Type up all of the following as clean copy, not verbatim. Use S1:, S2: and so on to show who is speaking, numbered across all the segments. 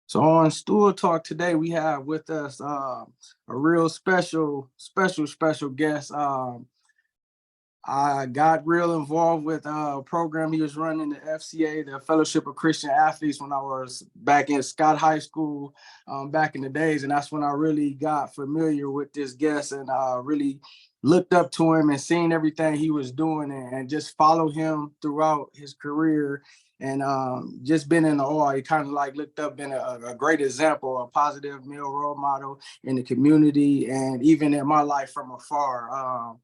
S1: So on Stool Talk today, we have with us a real special guest. I got real involved with a program he was running, the FCA, the Fellowship of Christian Athletes, when I was back in Scott High School back in the days. And that's when I really got familiar with this guest and really looked up to him and seen everything he was doing and just followed him throughout his career. And just been in awe. He kind of like looked up, been a great example, a positive male role model in the community and even in my life from afar.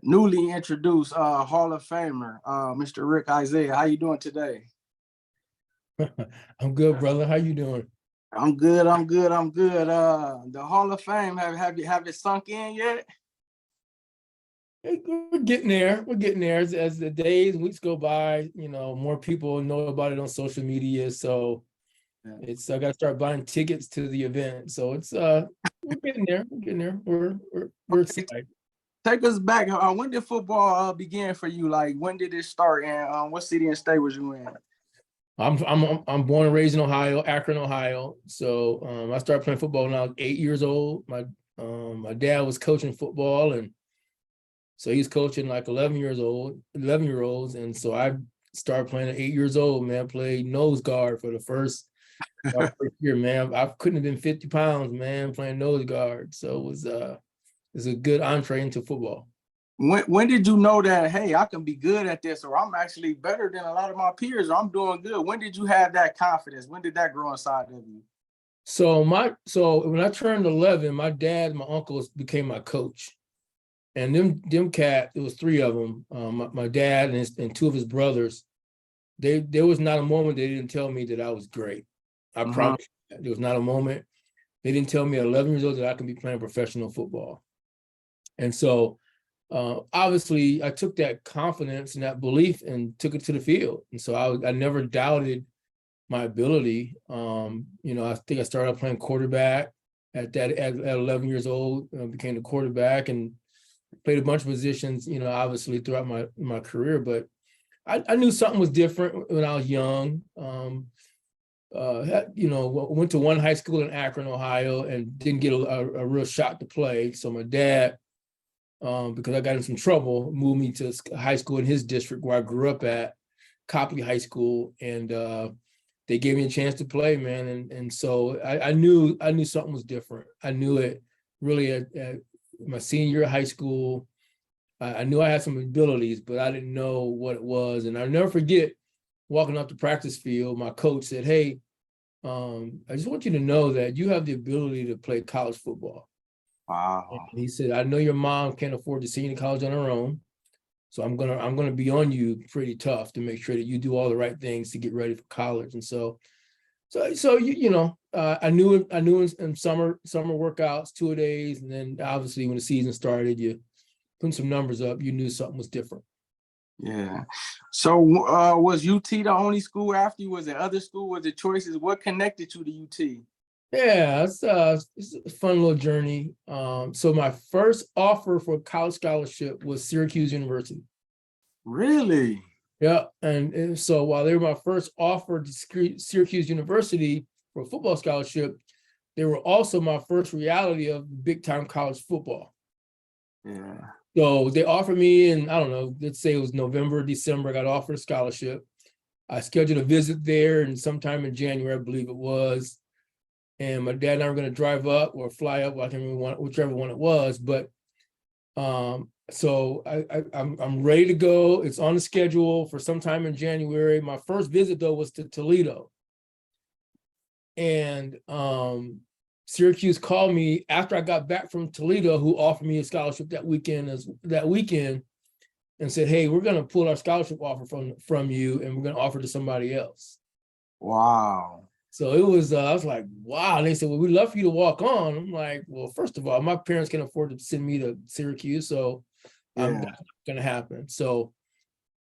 S1: Newly introduced Hall of Famer, Mr. Rick Isaiah. How you doing today?
S2: I'm good, brother. How you doing?
S1: I'm good. The Hall of Fame, have it sunk in yet?
S2: We're getting there. We're getting there as the days and weeks go by. More people know about it on social media. So I got to start buying tickets to the event. So it's we're getting there. We're getting there. We're excited.
S1: Take us back. When did football begin for you? Like, when did it start, and what city and state was you in?
S2: I'm born and raised in Ohio, Akron, Ohio. So I started playing football when I was 8 years old. My dad was coaching football, and so he's coaching like 11-year-olds, and so I started playing at 8 years old. Man, played nose guard for the first year. Man, I couldn't have been 50 pounds, man, playing nose guard. So it was a good entree into football.
S1: When did you know that, hey, I can be good at this, or I'm actually better than a lot of my peers, or I'm doing good? When did you have that confidence? When did that grow inside of you?
S2: So when I turned 11, my dad and my uncles became my coach. And them cat, it was three of them, my dad and two of his brothers. There was not a moment they didn't tell me that I was great. I promise you that. There was not a moment they didn't tell me at 11 years old that I can be playing professional football. And so obviously I took that confidence and that belief and took it to the field. And so I never doubted my ability. I think I started playing quarterback at 11 years old, became the quarterback and played a bunch of positions, obviously throughout my career, but I knew something was different when I was young. Went to one high school in Akron, Ohio, and didn't get a real shot to play. So my dad, because I got in some trouble, moved me to high school in his district where I grew up at, Copley High School, and they gave me a chance to play, man. And so I knew something was different. I knew it really at my senior year of high school. I knew I had some abilities, but I didn't know what it was. And I'll never forget walking off the practice field, my coach said, "Hey, I just want you to know that you have the ability to play college football."
S1: Wow.
S2: And he said, "I know your mom can't afford to send you to college on her own. So I'm gonna be on you pretty tough to make sure that you do all the right things to get ready for college." And so I knew in summer workouts, 2-a-days, and then obviously when the season started, you putting some numbers up, you knew something was different.
S1: Yeah. So was UT the only school after you? Was it other school? Was it choices? What connected you to UT?
S2: Yeah, it's a fun little journey. So my first offer for a college scholarship was Syracuse University.
S1: Really?
S2: Yeah, and so while they were my first offer to Syracuse University for a football scholarship, they were also my first reality of big time college football.
S1: Yeah.
S2: So they offered me in, I don't know, let's say it was November, December, I got offered a scholarship. I scheduled a visit there and sometime in January, I believe it was. And my dad and I were going to drive up or fly up, I can't remember whichever one it was, but so I'm ready to go. It's on the schedule for sometime in January. My first visit though was to Toledo. And Syracuse called me after I got back from Toledo, who offered me a scholarship that weekend, and said, "Hey, we're going to pull our scholarship offer from you, and we're going to offer to somebody else."
S1: Wow.
S2: So it was, I was like, wow. And they said, "Well, we'd love for you to walk on." I'm like, well, first of all, my parents can afford to send me to Syracuse, so that's not going to happen. So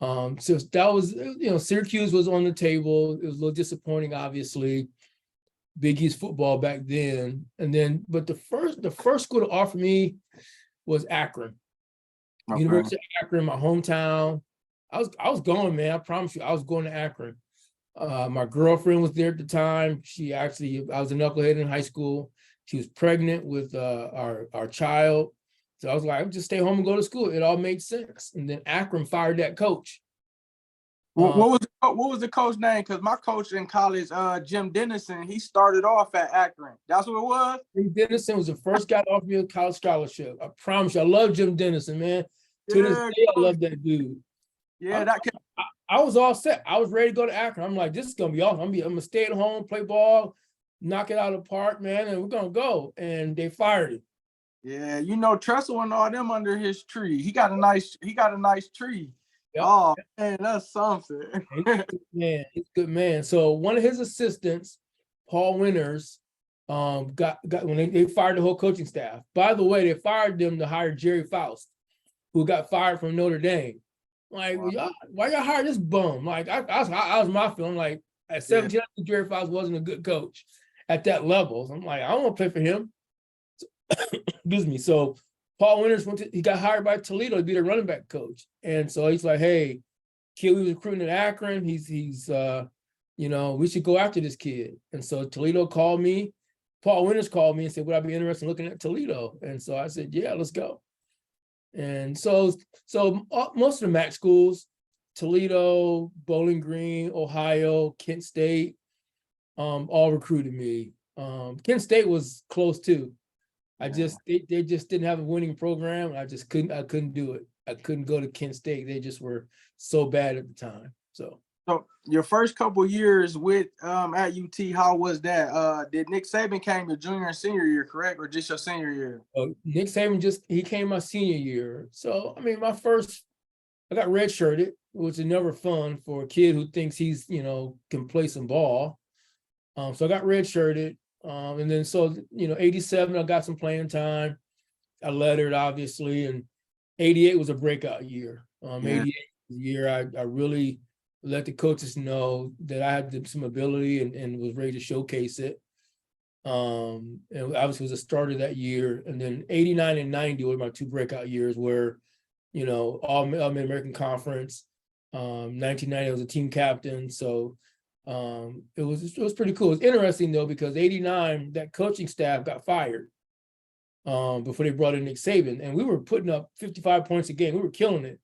S2: that was, Syracuse was on the table. It was a little disappointing, obviously. Big East football back then. But the first school to offer me was Akron. Okay. University of Akron, my hometown. I was going, man. I promise you, I was going to Akron. My girlfriend was there at the time. I was a knucklehead in high school. She was pregnant with our child. So I was like, I would just stay home and go to school. It all made sense. And then Akron fired that coach.
S1: What was the coach name? Because my coach in college, Jim Dennison, he started off at Akron. That's what it was?
S2: Jim Dennison was the first guy to offer me a college scholarship. I promise you, I love Jim Dennison, man. To this day, I love that dude.
S1: Yeah,
S2: I was all set. I was ready to go to Akron. I'm like, this is gonna be awesome. I'm gonna stay at home, play ball, knock it out of the park, man, and we're gonna go. And they fired him.
S1: Yeah, you know, Tressel and all them under his tree. He got a nice tree.
S2: Yep.
S1: Oh man, that's something.
S2: He's a good man. So one of his assistants, Paul Winters, got when they fired the whole coaching staff. By the way, they fired them to hire Jerry Faust, who got fired from Notre Dame. Like, wow. Why y'all hire this bum? Like, I was my feeling. Like, at 17, I think Jerry Faust wasn't a good coach at that level. So I'm like, I don't want to play for him. So, excuse me. So Paul Winters he got hired by Toledo to be the running back coach. And so he's like, hey, kid, we was recruiting at Akron. He's you know, we should go after this kid. And so Toledo called me. Paul Winters called me and said, would I be interested in looking at Toledo? And so I said, yeah, let's go. And so most of the MAC schools, Toledo, Bowling Green, Ohio, Kent State, all recruited me. Kent State was close too. They just didn't have a winning program. I couldn't do it. I couldn't go to Kent State. They just were so bad at the time. So
S1: your first couple years with at UT, how was that? Did Nick Saban came your junior and senior year, correct, or just your senior year?
S2: Nick Saban he came my senior year. So I mean, I got redshirted, which is never fun for a kid who thinks he's can play some ball. So I got redshirted, and then 87 I got some playing time. I lettered obviously, and 88 was a breakout year. 88 was the year I really let the coaches know that I had some ability and was ready to showcase it. And obviously was a starter that year. And then 89 and 90 were my two breakout years where, all Mid-American Conference. 1990 I was a team captain. So it was pretty cool. It was interesting though, because 89, that coaching staff got fired before they brought in Nick Saban. And we were putting up 55 points a game. We were killing it.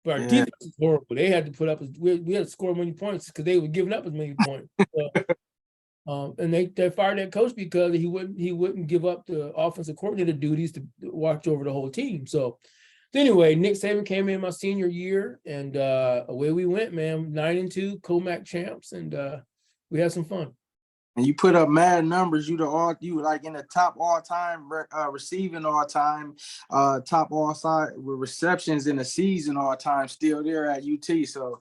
S2: But our defense was horrible. They had to put up, we had to score many points because they were giving up as many points. So, and they fired that coach because he wouldn't give up the offensive coordinator duties to watch over the whole team. So anyway, Nick Saban came in my senior year, and away we went, man. 9-2, COMAC champs, and we had some fun.
S1: And you put up mad numbers. You like in the top all-time receiving all-time, top all-side with receptions in the season all-time, still there at UT. So,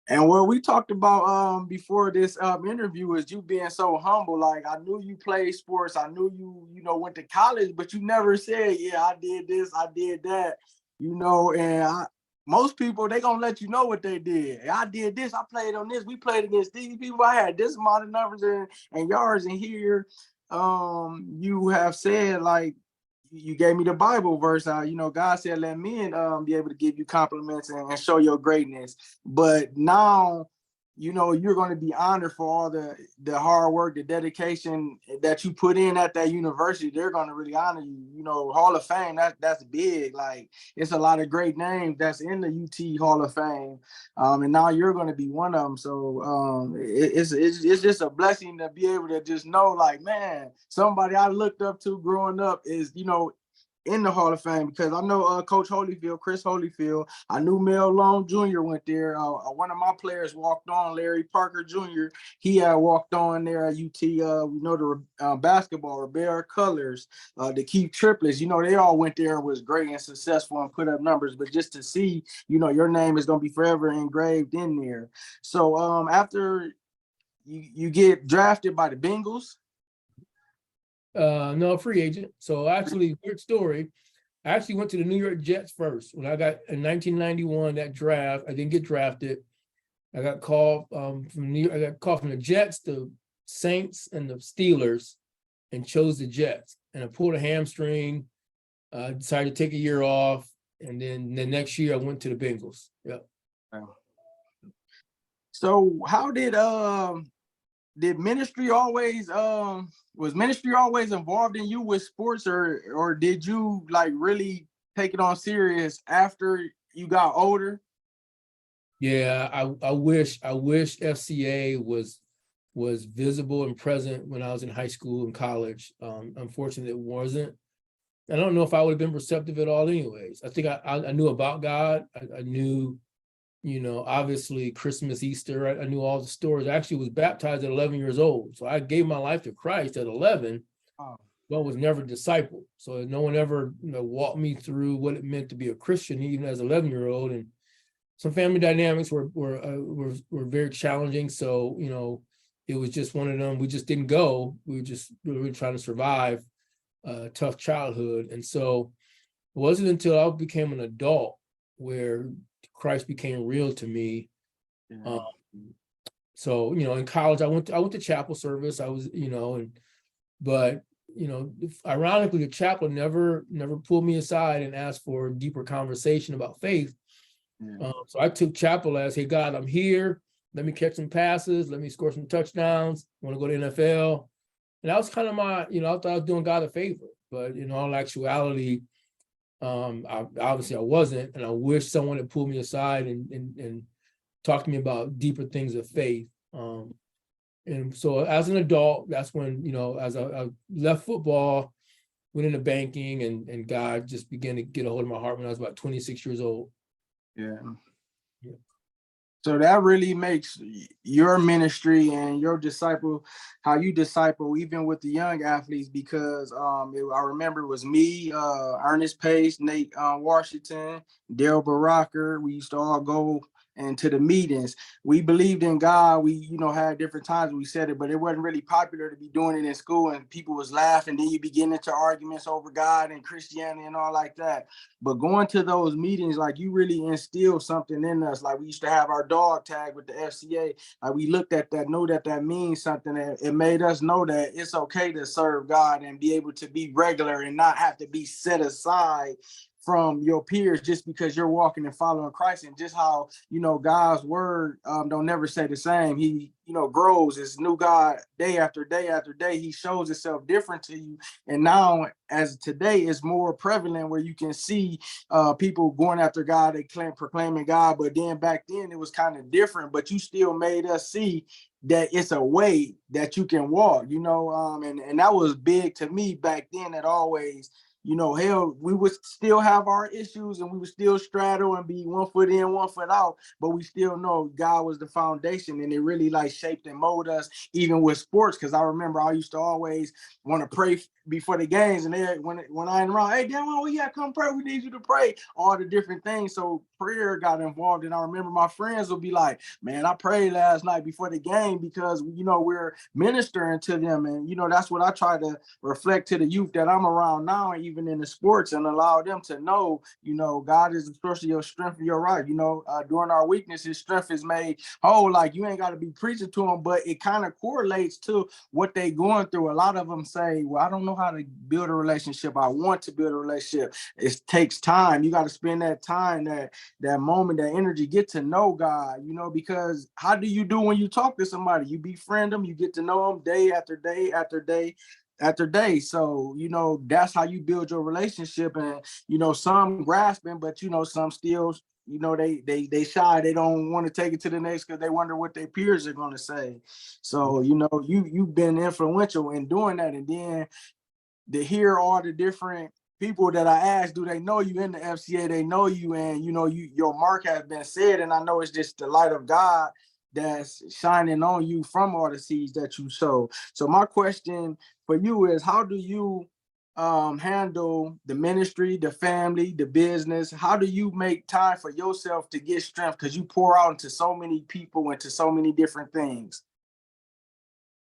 S1: and what we talked about before this interview is you being so humble. Like, I knew you played sports. I knew you went to college, but you never said, yeah, I did this, I did that, and most people, they gonna let you know what they did. I did this, I played on this, we played against these people, I had this amount of numbers and yards. And here you have said, like, you gave me the Bible verse. God said, let men be able to give you compliments and show your greatness. But now, you're going to be honored for all the hard work, the dedication that you put in at that university. They're going to really honor you. Hall of Fame, that's big. Like, it's a lot of great names that's in the UT Hall of Fame. And now you're going to be one of them. So it's just a blessing to be able to just know, like, man, somebody I looked up to growing up is, in the Hall of Fame, because I know Coach Holyfield, Chris Holyfield. I knew Mel Long Jr. went there. One of my players walked on, Larry Parker Jr. He had walked on there at UT. We know the basketball, Rebel Colors, the Keith Triplets. They all went there and was great and successful and put up numbers. But just to see, your name is going to be forever engraved in there. So after you get drafted by the Bengals.
S2: No, free agent. So actually, weird story. I actually went to the New York Jets first. When I got in 1991, that draft, I didn't get drafted. I got called from New York. I got called from the Jets, the Saints, and the Steelers, and chose the Jets. And I pulled a hamstring. Decided to take a year off, and then the next year I went to the Bengals. Yep.
S1: So how did ministry always was ministry always involved in you with sports, or did you like really take it on serious after you got older?
S2: Yeah, I wish FCA was visible and present when I was in high school and college. Unfortunately, it wasn't. I don't know if I would have been receptive at all anyways. I think I knew about God. I knew, obviously Christmas, Easter, I knew all the stories. I actually was baptized at 11 years old. So I gave my life to Christ at 11,
S1: Oh,
S2: but was never discipled. So no one ever walked me through what it meant to be a Christian, even as an 11-year-old. And some family dynamics were very challenging. So, it was just one of them. We just didn't go. We were just really trying to survive a tough childhood. And so it wasn't until I became an adult where Christ became real to me.
S1: yeah.
S2: So, in college, I went to chapel service. I was, but ironically, the chaplain never pulled me aside and asked for a deeper conversation about faith.
S1: Yeah.
S2: So I took chapel as, hey, God, I'm here. Let me catch some passes. Let me score some touchdowns. I want to go to NFL. And that was kind of my, I thought I was doing God a favor. But in all actuality, obviously I wasn't. And I wish someone had pulled me aside and talked to me about deeper things of faith. And so as an adult, that's when, as I left football, went into banking, and God just began to get a hold of my heart when I was about 26 years old.
S1: Yeah.
S2: Yeah.
S1: So that really makes your ministry and your how you disciple, even with the young athletes, because I remember it was me, Ernest Pace, Nate Washington, Dale Baracker. We used to all go into the meetings. We believed in God. We, had different times we said it, but it wasn't really popular to be doing it in school, and people was laughing. Then you be getting into arguments over God and Christianity and all like that. But going to those meetings, like, you really instill something in us. Like, we used to have our dog tag with the FCA. Like, we looked at that, know that means something. And it made us know that it's okay to serve God and be able to be regular and not have to be set aside from your peers just because you're walking and following Christ. And just how, God's word don't never say the same. He, grows. It's new God day after day after day. He shows himself different to you. And now, as today, is more prevalent, where you can see people going after God, they proclaiming God. But then back then it was kind of different, but you still made us see that it's a way that you can walk, and that was big to me back then. That always, hell, we would still have our issues and we would still straddle and be 1 foot in, 1 foot out, but we still know God was the foundation, and it really like shaped and molded us, even with sports. Because I remember I used to always want to pray before the games, and then when I ain't around, hey, damn, we gotta come pray. We need you to pray. All the different things. So prayer got involved, and I remember my friends would be like, "Man, I prayed last night before the game," because we're ministering to them, and that's what I try to reflect to the youth that I'm around now, and even in the sports, and allow them to know, God is the source of your strength and your right. During our weakness, His strength is made whole. Like, you ain't got to be preaching to them, but it kind of correlates to what they going through. A lot of them say, well, I don't know how to build a relationship. I want to build a relationship. It takes time. You got to spend that time, that moment, that energy, get to know God, because how do you do when you talk to somebody? You befriend them, you get to know them day after day after day after day. So, that's how you build your relationship. And, some grasping, but, some still, they shy. They don't want to take it to the next because they wonder what their peers are going to say. So, you've been influential in doing that. And then to hear all the different people that I asked, do they know you in the FCA? They know you, and your mark has been said. And I know it's just the light of God that's shining on you from all the seeds that you sow. So my question for you is, how do you handle the ministry, the family, the business? How do you make time for yourself to get strength? Because you pour out into so many people, into so many different things.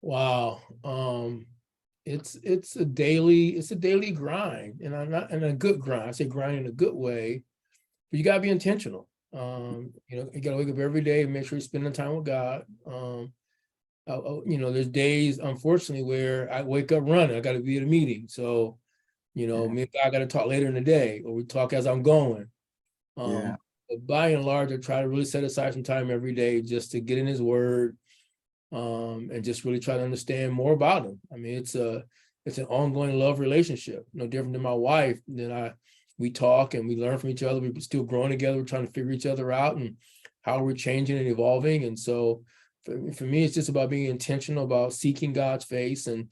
S2: Wow. It's a daily grind, and I'm not in a good grind. I say grind in a good way, but you gotta be intentional. You gotta wake up every day and make sure you're spending time with God. There's days, unfortunately, where I wake up running. I gotta be at a meeting. So, me and God gotta talk later in the day, or we talk as I'm going.
S1: Yeah.
S2: But by and large, I try to really set aside some time every day just to get in his word, and just really try to understand more about him. I mean, it's an ongoing love relationship, no different than my wife. We talk and we learn from each other. We're still growing together. We're trying to figure each other out and how we're changing and evolving. And so for me, it's just about being intentional about seeking God's face and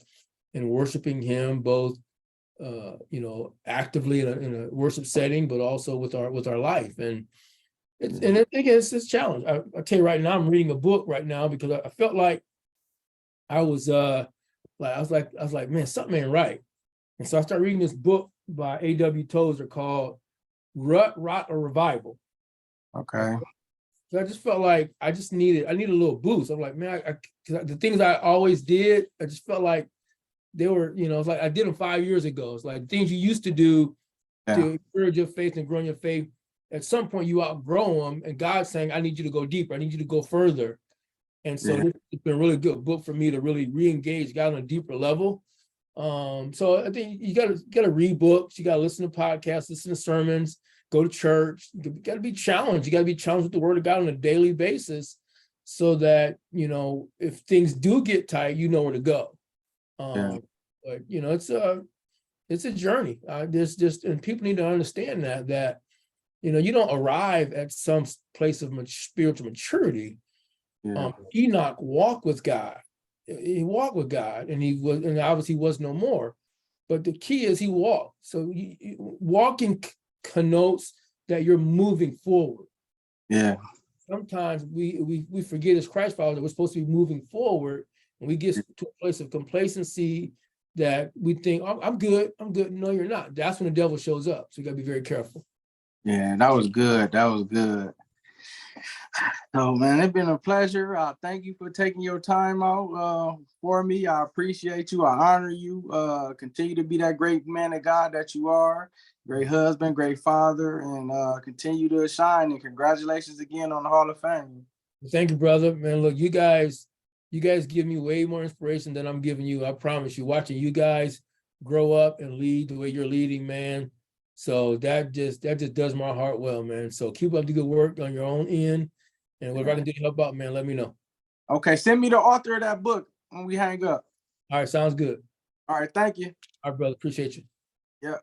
S2: worshiping him both, actively in a worship setting, but also with our life. And it's a challenge. I'll tell you right now, I'm reading a book right now because I felt like I was like, man, something ain't right. And so I started reading this book by A.W. Tozer called Rut, Rot, or Revival.
S1: Okay.
S2: So I just felt like I needed a little boost. I'm like, man, the things I always did, I just felt like they were, it's like I did them 5 years ago. It's like things you used to do to encourage your faith and grow your faith. At some point, you outgrow them, and God's saying, I need you to go deeper. I need you to go further. And so it's been a really good book for me to really re-engage God on a deeper level. So I think you gotta read books, you gotta listen to podcasts, listen to sermons, go to church. You gotta be challenged. You gotta be challenged with the word of God on a daily basis so that, if things do get tight, you know where to go. But it's a journey. And people need to understand that you don't arrive at some place of spiritual maturity. Enoch walked with God. He walked with God, and obviously he was no more. But the key is he walked. So walking connotes that you're moving forward.
S1: Yeah.
S2: Sometimes we forget as Christ followers that we're supposed to be moving forward, and we get to a place of complacency that we think, oh, I'm good. No, you're not. That's when the devil shows up. So you got to be very careful.
S1: Yeah, that was good. So, man, it's been a pleasure. Thank you for taking your time out for me. I appreciate you. I honor you. Continue to be that great man of God that you are. Great husband, great father, and continue to shine. And congratulations again on the Hall of Fame.
S2: Thank you, brother. Man, look, you guys give me way more inspiration than I'm giving you. I promise you, watching you guys grow up and lead the way you're leading, man. So that just does my heart well, man. So keep up the good work on your own end. And whatever I can do to help out, man, let me know.
S1: Okay, send me the author of that book when we hang up.
S2: All right, sounds good.
S1: All right, thank you.
S2: All right, brother, appreciate you.
S1: Yeah.